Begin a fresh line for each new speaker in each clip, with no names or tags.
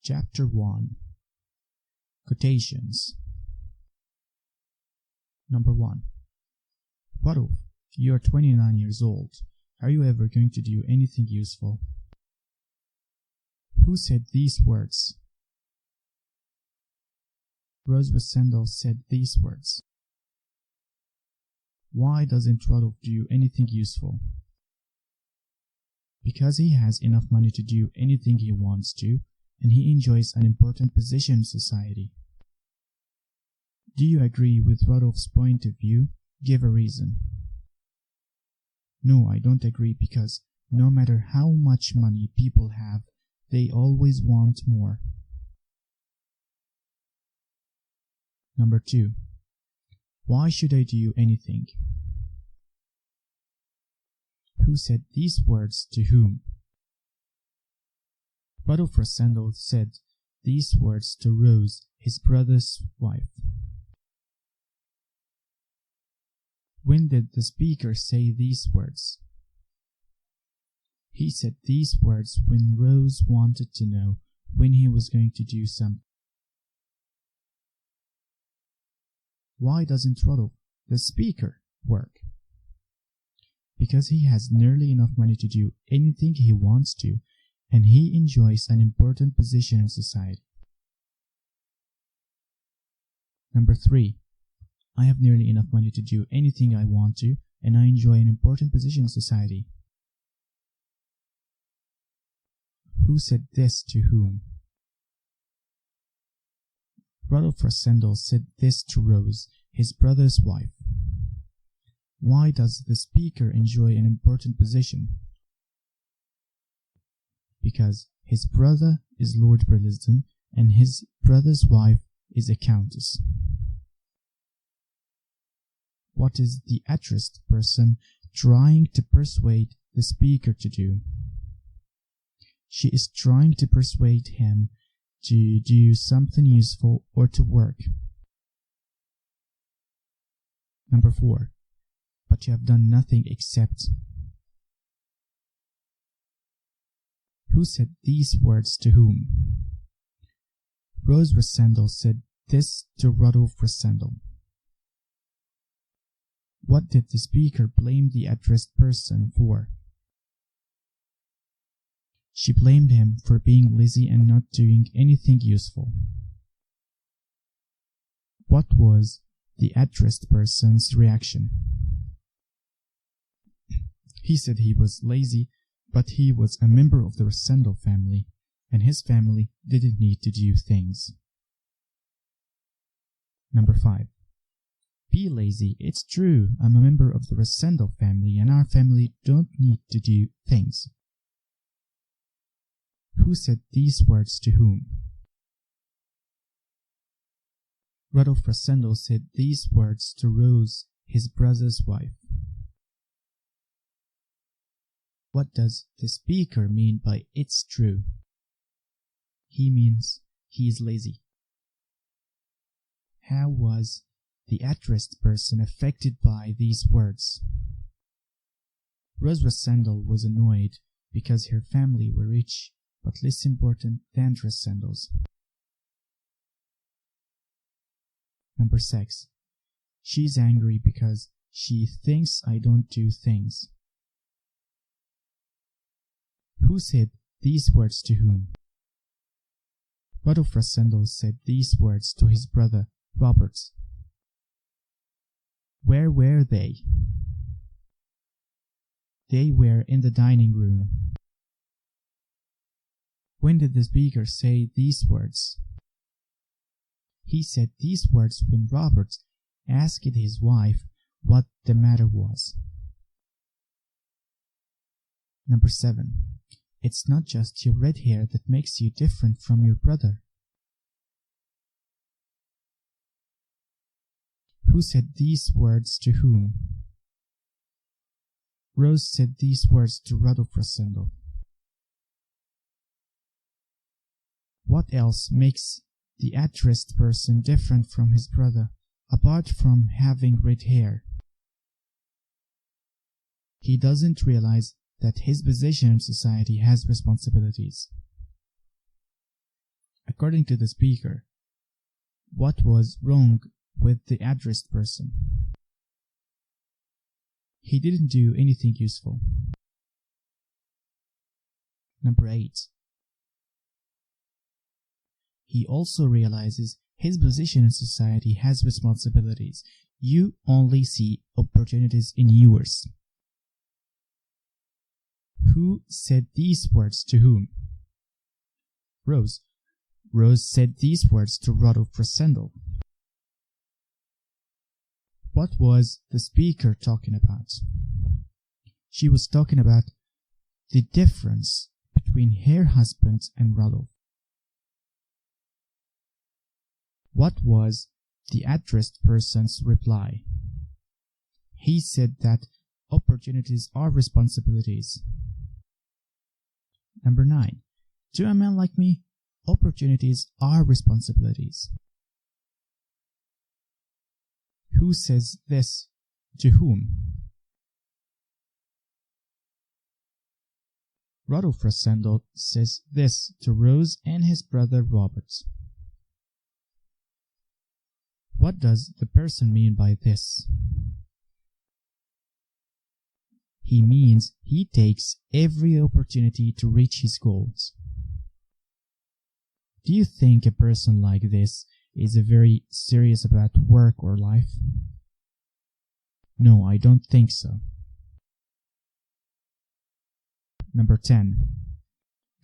Chapter 1 Quotations. Number 1. What if you are 29 years old? Are you ever going to do anything useful? Who said these words? Rose Zenda said these words. Why doesn't Rodolph do anything useful? Because he has enough money to do anything he wants to, and he enjoys an important position in society. Do you agree with Rodolph's point of view? Give a reason. No, I don't agree, because no matter how much money people have, they always want more. Number 2. Why should I do anything? Who said these words to whom? Rodolph Zenda said these words to Rose, his brother's wife. When did the speaker say these words? He said these words when Rose wanted to know when he was going to do something. Why doesn't Rodolph, the speaker, work? Because he has nearly enough money to do anything he wants to, and he enjoys an important position in society. Number 3. I have nearly enough money to do anything I want to, and I enjoy an important position in society. Who said this to whom? Rodolph Zenda said this to Rose, his brother's wife. Why does the speaker enjoy an important position? Because his brother is Lord Burliston and his brother's wife is a countess. What is the addressed person trying to persuade the speaker to do? She is trying to persuade him to do something useful or to work. Number 4. But you have done nothing except. Who said these words to whom? Rose Zenda said this to Rodolph Zenda. What did the speaker blame the addressed person for? She blamed him for being lazy and not doing anything useful. What was the addressed person's reaction? He said he was lazy, but he was a member of the Zenda family, and his family didn't need to do things. Number 5. Be lazy. It's true. I'm a member of the Zenda family, and our family don't need to do things. Who said these words to whom? Rodolph Zenda said these words to Rose, his brother's wife. What does the speaker mean by it's true? He means he is lazy. How was the addressed person affected by these words? Rose Zenda was annoyed because her family were rich, but less important than the Zendas. Number 6. She's angry because she thinks I don't do things. Who said these words to whom? Rodolph Zenda said these words to his brother, Robert. Where were they? They were in the dining room. When did the speaker say these words? He said these words when Robert asked his wife what the matter was. Number 7. It's not just your red hair that makes you different from your brother. Who said these words to whom? Rose said these words to Rodolph Zenda. What else makes the addressed person different from his brother, apart from having red hair? He doesn't realize that his position in society has responsibilities. according to the speaker, what was wrong with the addressed person? He didn't do anything useful. Number 8. He also realizes his position in society has responsibilities. You only see opportunities in yours. Who said these words to whom? Rose. Rose said these words to Rodolphe Rossendal. What was the speaker talking about? She was talking about the difference between her husband and Rodolphe. What was the addressed person's reply? He said that opportunities are responsibilities. Number 9. To a man like me, opportunities are responsibilities. Who says this to whom? Rodolphe Rossendal says this to Rose and his brother Robert. What does the person mean by this? He means he takes every opportunity to reach his goals. Do you think a person like this is very serious about work or life? No, I don't think so. Number 10.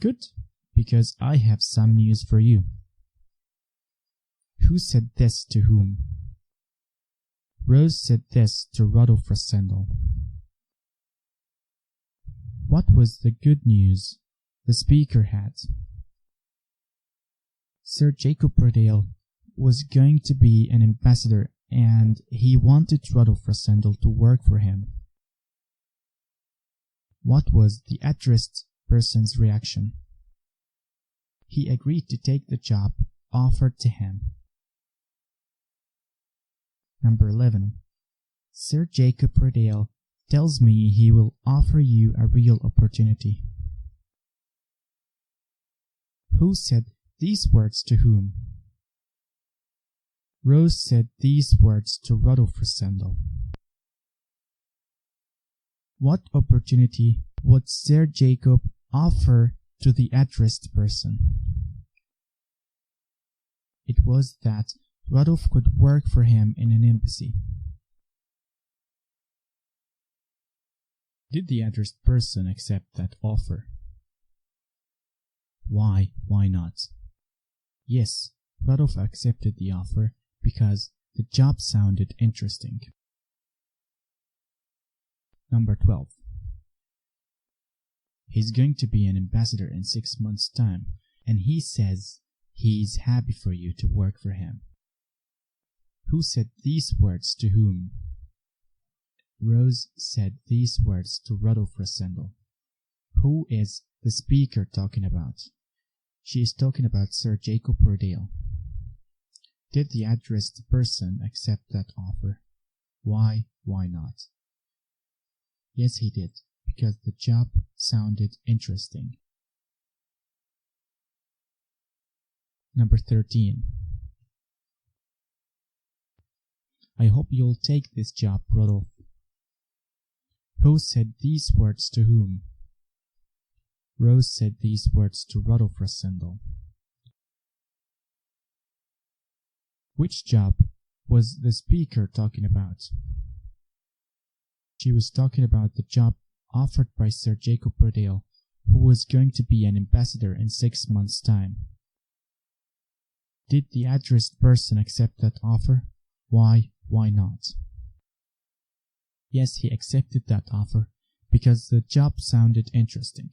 Good, because I have some news for you. Who said this to whom? Rose said this to Rodolphe Rossendal. What was the good news the speaker had? Sir Jacob Pradale was going to be an ambassador and he wanted Rodolphe Rossendal to work for him. What was the addressed person's reaction? He agreed to take the job offered to him. Number 11. Sir Jacob Pradale tells me he will offer you a real opportunity. Who said these words to whom? Rose said these words to Rodolphe Rossendal. What opportunity would Sir Jacob offer to the addressed person? It was that Rodolphe could work for him in an embassy. Did the addressed person accept that offer? Why not? Yes, Rodolphe accepted the offer because the job sounded interesting. Number 12. He's going to be an ambassador in 6 months' time, and he says he's happy for you to work for him. Who said these words to whom? Rose said these words to Rodolphe Rossendal. Who is the speaker talking about? She is talking about Sir Jacob Pradale. Did the addressed person accept that offer? Why not? Yes, he did, because the job sounded interesting. Number 13. I hope you'll take this job, Rodolphe. Who said these words to whom? Rose said these words to Rodolphe Rossendal. Which job was the speaker talking about? She was talking about the job offered by Sir Jacob Pradale, who was going to be an ambassador in 6 months' time. Did the addressed person accept that offer? Why not? Yes, he accepted that offer because the job sounded interesting.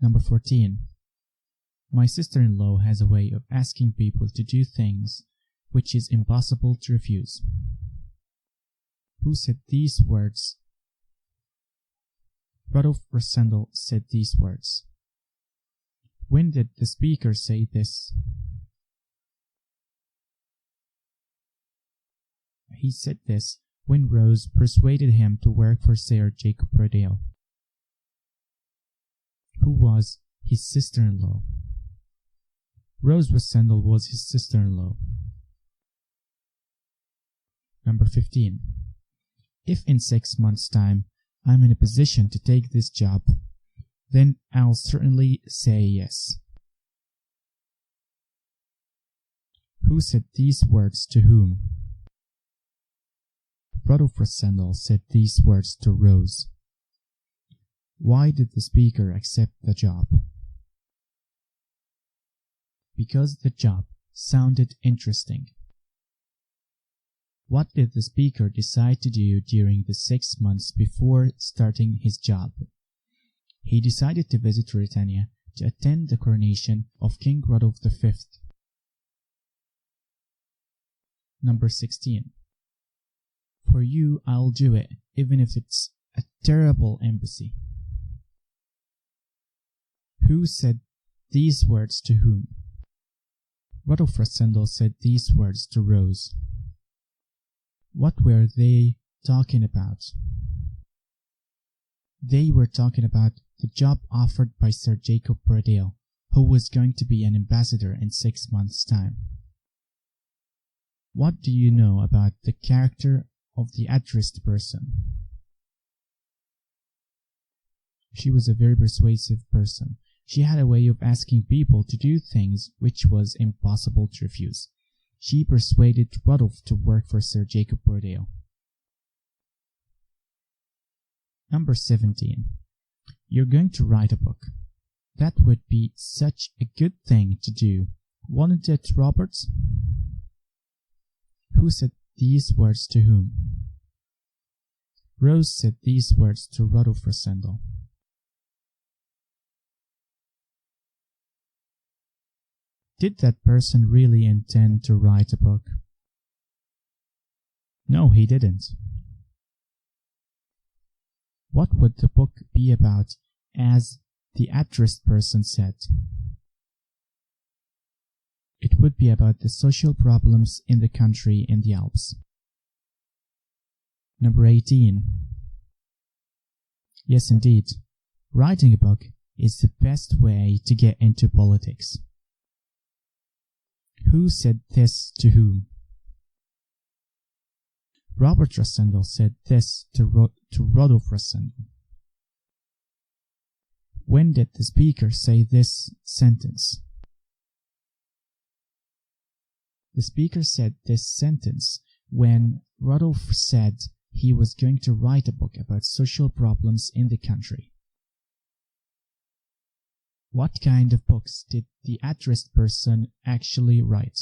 Number 14. My sister-in-law has a way of asking people to do things which is impossible to refuse. Who said these words? Rodolphe Rossendal said these words. When did the speaker say this? He said this when Rose persuaded him to work for Sir Jacob Pradale, who was his sister-in-law. Rose Rosendal was his sister-in-law. Number 15. If in 6 months' time I'm in a position to take this job, then I'll certainly say yes. Who said these words to whom? Rudolph Rosendal said these words to Rose. Why did the speaker accept the job? Because the job sounded interesting. What did the speaker decide to do during the 6 months before starting his job? He decided to visit Britannia to attend the coronation of King Rudolph V. Number 16. For you, I'll do it, even if it's a terrible embassy. Who said these words to whom? Rudolph Rosendal said these words to Rose. What were they talking about? They were talking about the job offered by Sir Jacob Bradale, who was going to be an ambassador in 6 months' time. What do you know about the character of the addressed person? She was a very persuasive person. She had a way of asking people to do things which was impossible to refuse. She persuaded Rudolph to work for Sir Jacob Bradale. Number 17. You're going to write a book. That would be such a good thing to do, wouldn't it, Roberts? Who said these words to whom? Rose said these words to Rudolph Rosendal. Did that person really intend to write a book? No, he didn't. What would the book be about, as the addressed person said? It would be about the social problems in the country in the Alps. Number 18. Yes, indeed. Writing a book is the best way to get into politics. Who said this to whom? Robert Rosendal said this to Rudolph Rosendal. When did the speaker say this sentence? The speaker said this sentence when Rudolph said he was going to write a book about social problems in the country. What kind of books did the addressed person actually write?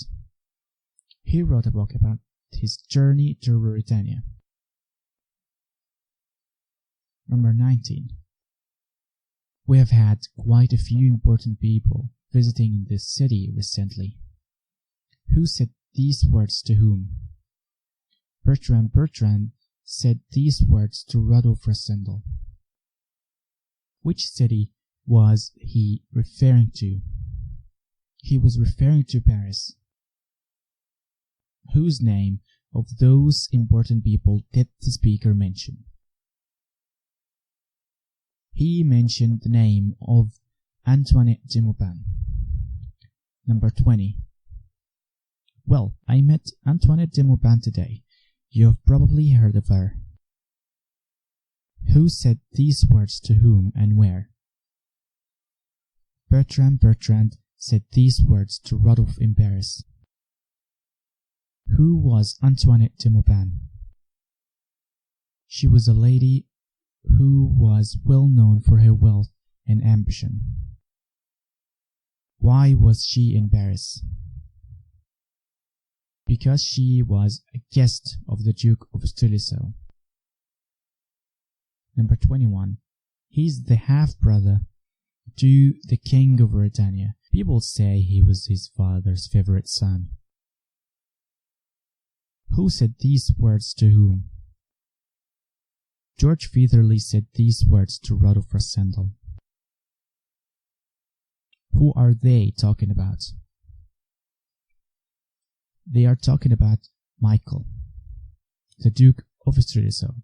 He wrote a book about his journey to Britannia. Number 19. We have had quite a few important people visiting this city recently. Who said these words to whom? Bertrand said these words to Rudolph Rosendal. Which city was he referring to? He was referring to Paris. Whose name of those important people did the speaker mention? He mentioned the name of Antoinette de Maupin. Number 20. Well, I met Antoinette de Maupin today. You have probably heard of her. Who said these words to whom and where? Bertrand said these words to Rodolphe in Paris. Who was Antoinette de Maupin? She was a lady who was well known for her wealth and ambition. Why was she in Paris? Because she was a guest of the Duke of Stilicho. Number 21. He's the half-brother to the King of Britannia. People say he was his father's favorite son. Who said these words to whom? George Featherly said these words to Rudolph Rosendal. Who are they talking about? They are talking about Michael, the Duke of Stilicho.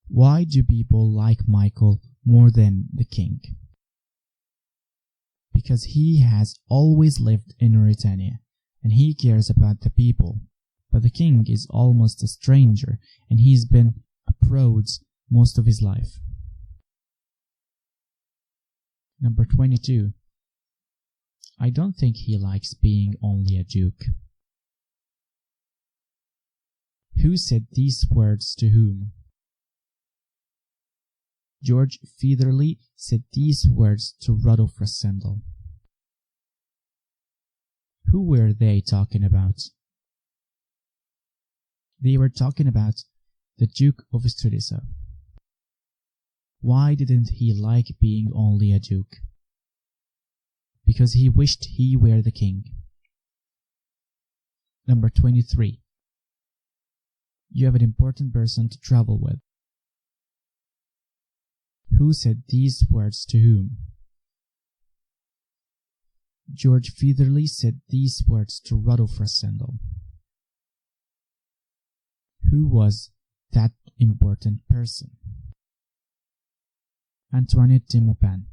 Why do people like Michael more than the king? because he has always lived in Mauritania, and he cares about the people. But the king is almost a stranger, and he's been abroad most of his life. Number 22. I don't think he likes being only a duke. Who said these words to whom? George Featherly said these words to Rodolphe Rassendyll. Who were they talking about? They were talking about the Duke of Strelitzow. Why didn't he like being only a duke? Because he wished he were the king. Number 23. You have an important person to travel with. Who said these words to whom? George Featherly said these words to Rodolphe Rassendyll. Who was that important person? Antoinette de Maupin.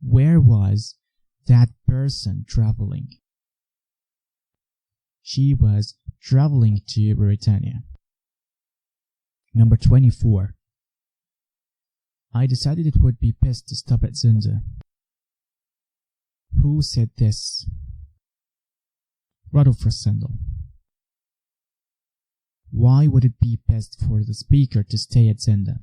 Where was that person traveling? She was traveling to Mauritania. Number 24. I decided it would be best to stop at Zenda. Who said this? Rodolphe Rassendyll. Why would it be best for the speaker to stay at Zenda?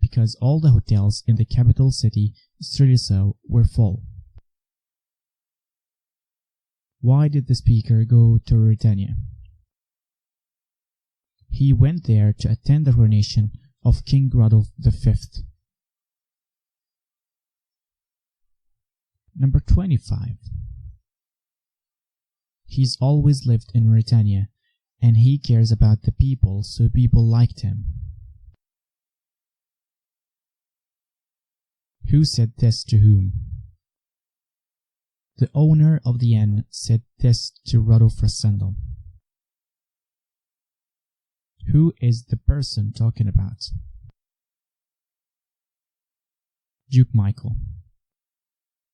Because all the hotels in the capital city, Strelitzow, were full. Why did the speaker go to Mauritania? He went there to attend the coronation of King Rodolphe V. Number 25. He's always lived in Mauritania, and he cares about the people, so people liked him. Who said this to whom? The owner of the inn said this to Rodolphe Rassendyll. Who is the person talking about? Duke Michael.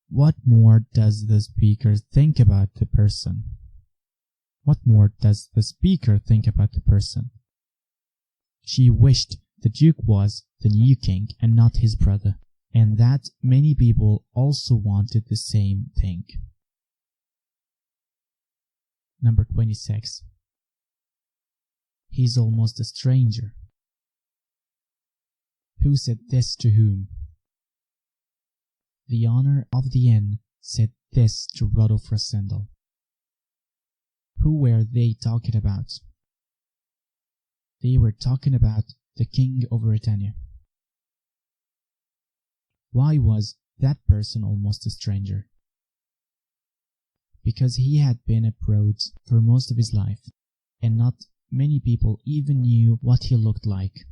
What more does the speaker think about the person? What more does the speaker think about the person? She wished the Duke was the new king and not his brother, and that many people also wanted the same thing. Number 26. He's almost a stranger. Who said this to whom? The owner of the inn said this to Rodolphe Rassendyll. Who were they talking about? They were talking about the king of Mauritania. Why was that person almost a stranger? Because he had been abroad for most of his life, and not many people even knew what he looked like.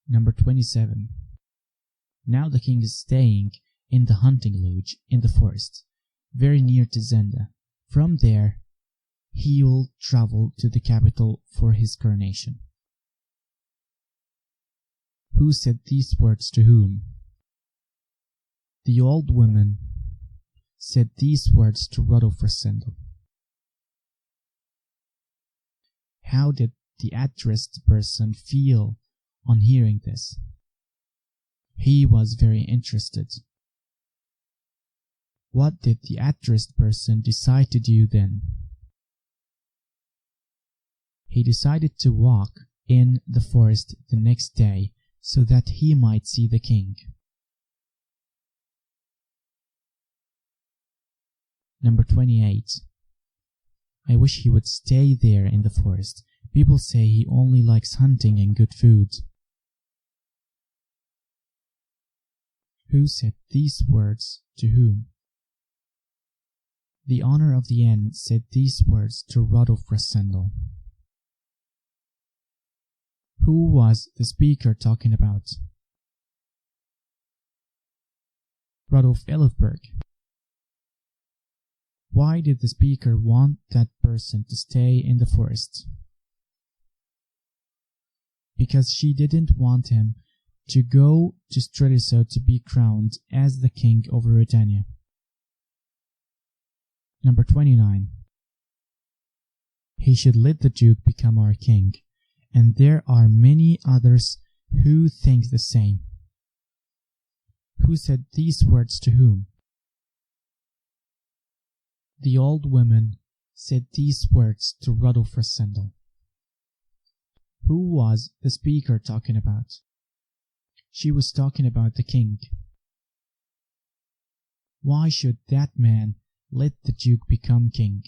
Number 27. Now the king is staying in the hunting lodge in the forest, very near to Zenda. From there, he will travel to the capital for his coronation. Who said these words to whom? The old woman said these words to Rodolphe Rassendyll. How did the addressed person feel on hearing this? He was very interested. What did the addressed person decide to do then? He decided to walk in the forest the next day so that he might see the king. Number 28. I wish he would stay there in the forest. People say he only likes hunting and good food. Who said these words to whom? The owner of the inn said these words to Rodolphe Rassendyll. Who was the speaker talking about? Rodolphe Elefberg. Why did the speaker want that person to stay in the forest? because she didn't want him to go to Streliso to be crowned as the king of Britannia. Number 29. He should let the Duke become our king, and there are many others who think the same. Who said these words to whom? The old woman said these words to Rodolphe Rassendyll. Who was the speaker talking about? She was talking about the king. Why should that man let the Duke become king?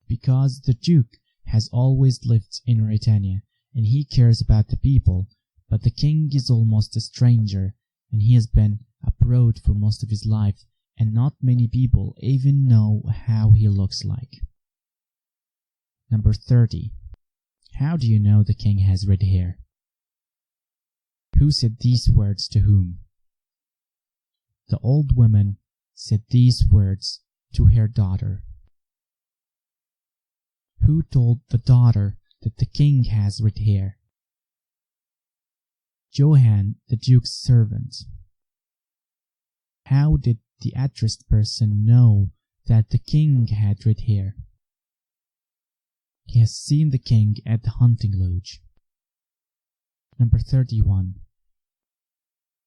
Because the Duke has always lived in Britannia, and he cares about the people, but the king is almost a stranger, and he has been abroad for most of his life, and not many people even know how he looks like. Number 30. How do you know the king has red hair? Who said these words to whom? The old woman said these words to her daughter. Who told the daughter that the king has red hair? Johann, the Duke's servant. How did the addressed person know that the king had red hair? He has seen the king at the hunting lodge. Number 31.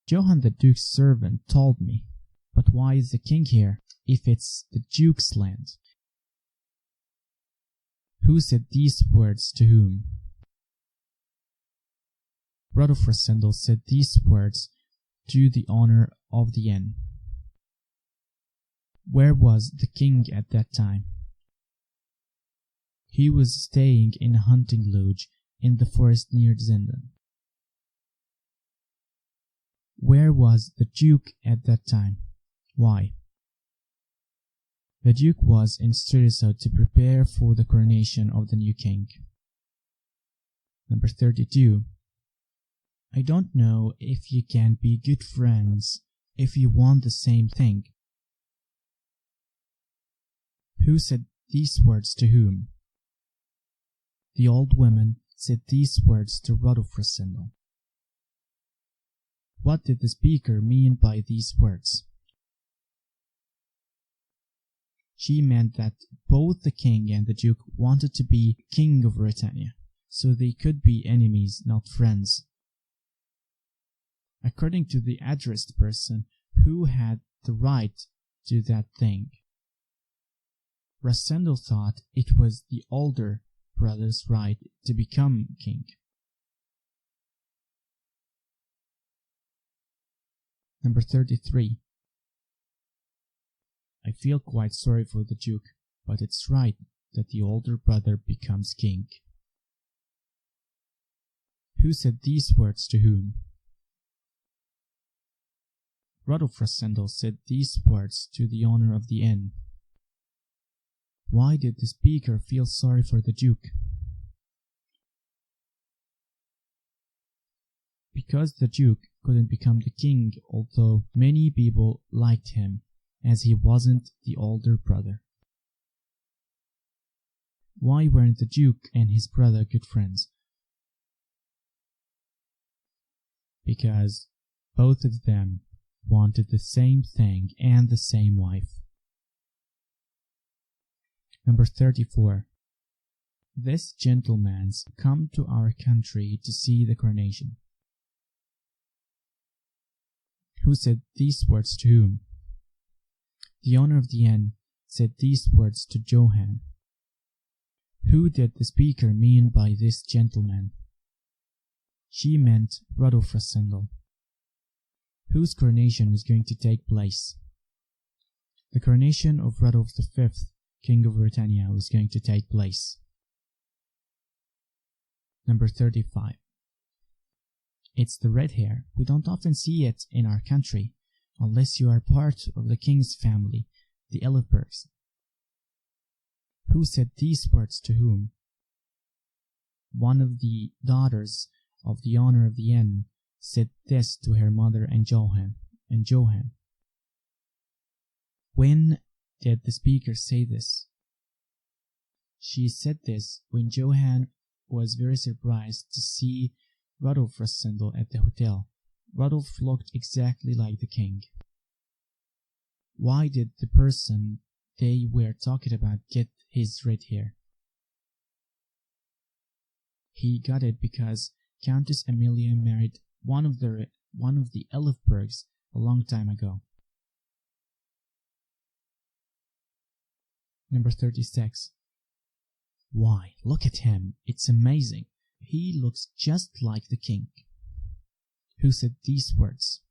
Johann the Duke's servant told me, but why is the king here if it's the Duke's land? Who said these words to whom? Rodolphe Rassendyll said these words to the owner of the inn. Where was the king at that time? He was staying in a hunting lodge in the forest near Zenda. Where was the Duke at that time? Why? The Duke was in Streliso to prepare for the coronation of the new king. Number 32. I don't know if you can be good friends if you want the same thing. Who said these words to whom? The old woman said these words to Rodolphe Rassendyll. What did the speaker mean by these words? She meant that both the king and the Duke wanted to be king of Britannia, so they could be enemies, not friends. According to the addressed person, who had the right to that thing? Rassendyll thought it was the older brother's right to become king. Number 33. I feel quite sorry for the Duke, but it's right that the older brother becomes king. Who said these words to whom? Rodolphe Rassendyll said these words to the owner of the inn. Why did the speaker feel sorry for the Duke? Because the Duke couldn't become the king, although many people liked him, as he wasn't the older brother. Why weren't the Duke and his brother good friends? Because both of them wanted the same thing and the same wife. Number 34. This gentleman's come to our country to see the coronation. Who said these words to whom? The owner of the inn said these words to Johann. Who did the speaker mean by this gentleman? She meant Rodolphe Rassendyll. Whose coronation was going to take place? The coronation of Rodolphe V, King of Britannia, was going to take place. Number 35. It's the red hair. We don't often see it in our country, unless you are part of the king's family, the Elfbergs. Who said these words to whom? One of the daughters of the owner of the inn said this to her mother and Johann. When did the speaker say this? She said this when Johann was very surprised to see Rudolf Rassendel at the hotel. Rudolf looked exactly like the king. Why did the person they were talking about get his red hair? He got it because Countess Amelia married one of the Elfbergs a long time ago. Number 36. Why, look at him, it's amazing. He looks just like the king. Who said these words?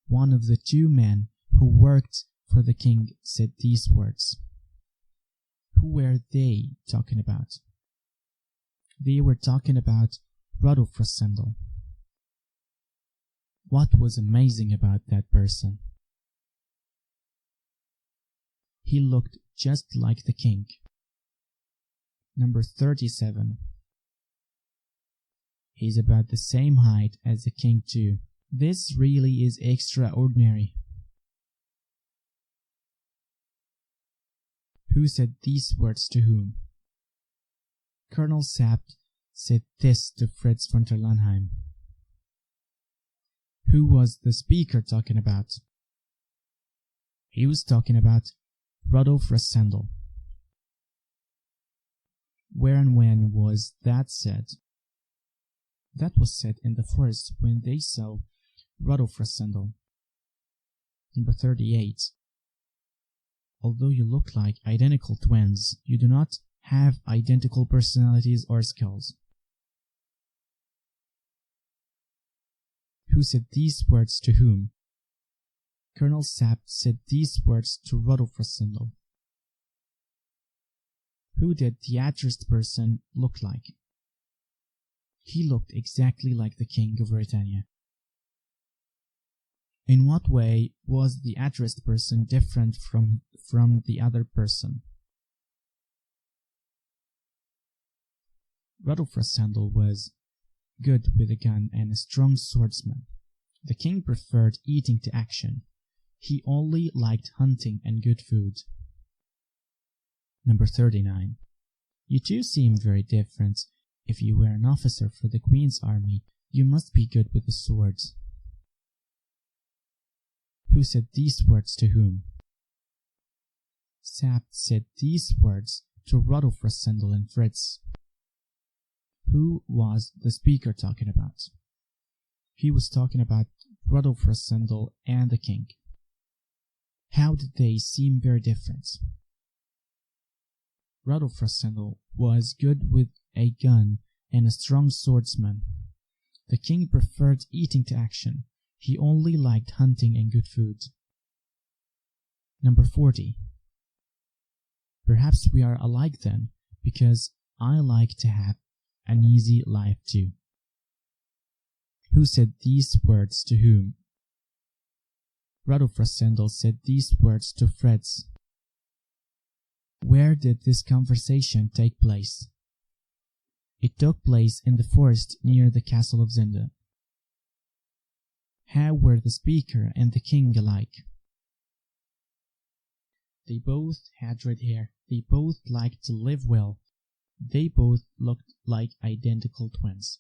One of the two men who worked for the king said these words. Who were they talking about? They were talking about Rudolf Rassendel. What was amazing about that person? He looked just like the king. Number 37. He's about the same height as the king too. This really is extraordinary. Who said these words to whom? Colonel Sapt said this to Fritz von der Lanheim. Who was the speaker talking about? He was talking about Rudolf Rassendel. Where and when was that said? That was said in the forest when they saw Rudolf Rassendel. Number 38. Although you look like identical twins, you do not have identical personalities or skills. Who said these words to whom? Colonel Sapt said these words to Rudolf Rassendel. Who did the addressed person look like? He looked exactly like the King of Britannia. In what way was the addressed person different from the other person? Rudolf Rassendel was good with a gun and a strong swordsman. The king preferred eating to action. He only liked hunting and good food. Number 39. You two seem very different. If you were an officer for the Queen's army, you must be good with the swords. Who said these words to whom? Sapt said these words to Rudolf Rassendel and Fritz. Who was the speaker talking about? He was talking about Rudolf Rassendel and the king. How did they seem very different? Rudolf Rassendel was good with a gun and a strong swordsman. The king preferred eating to action. He only liked hunting and good food. Number 40. Perhaps we are alike then, because I like to have an easy life too. Who said these words to whom? Rudolf Rassendel said these words to Fritz. Where did this conversation take place? It took place in the forest near the castle of Zenda. How were the speaker and the king alike? They both had red hair. They both liked to live well. They both looked like identical twins.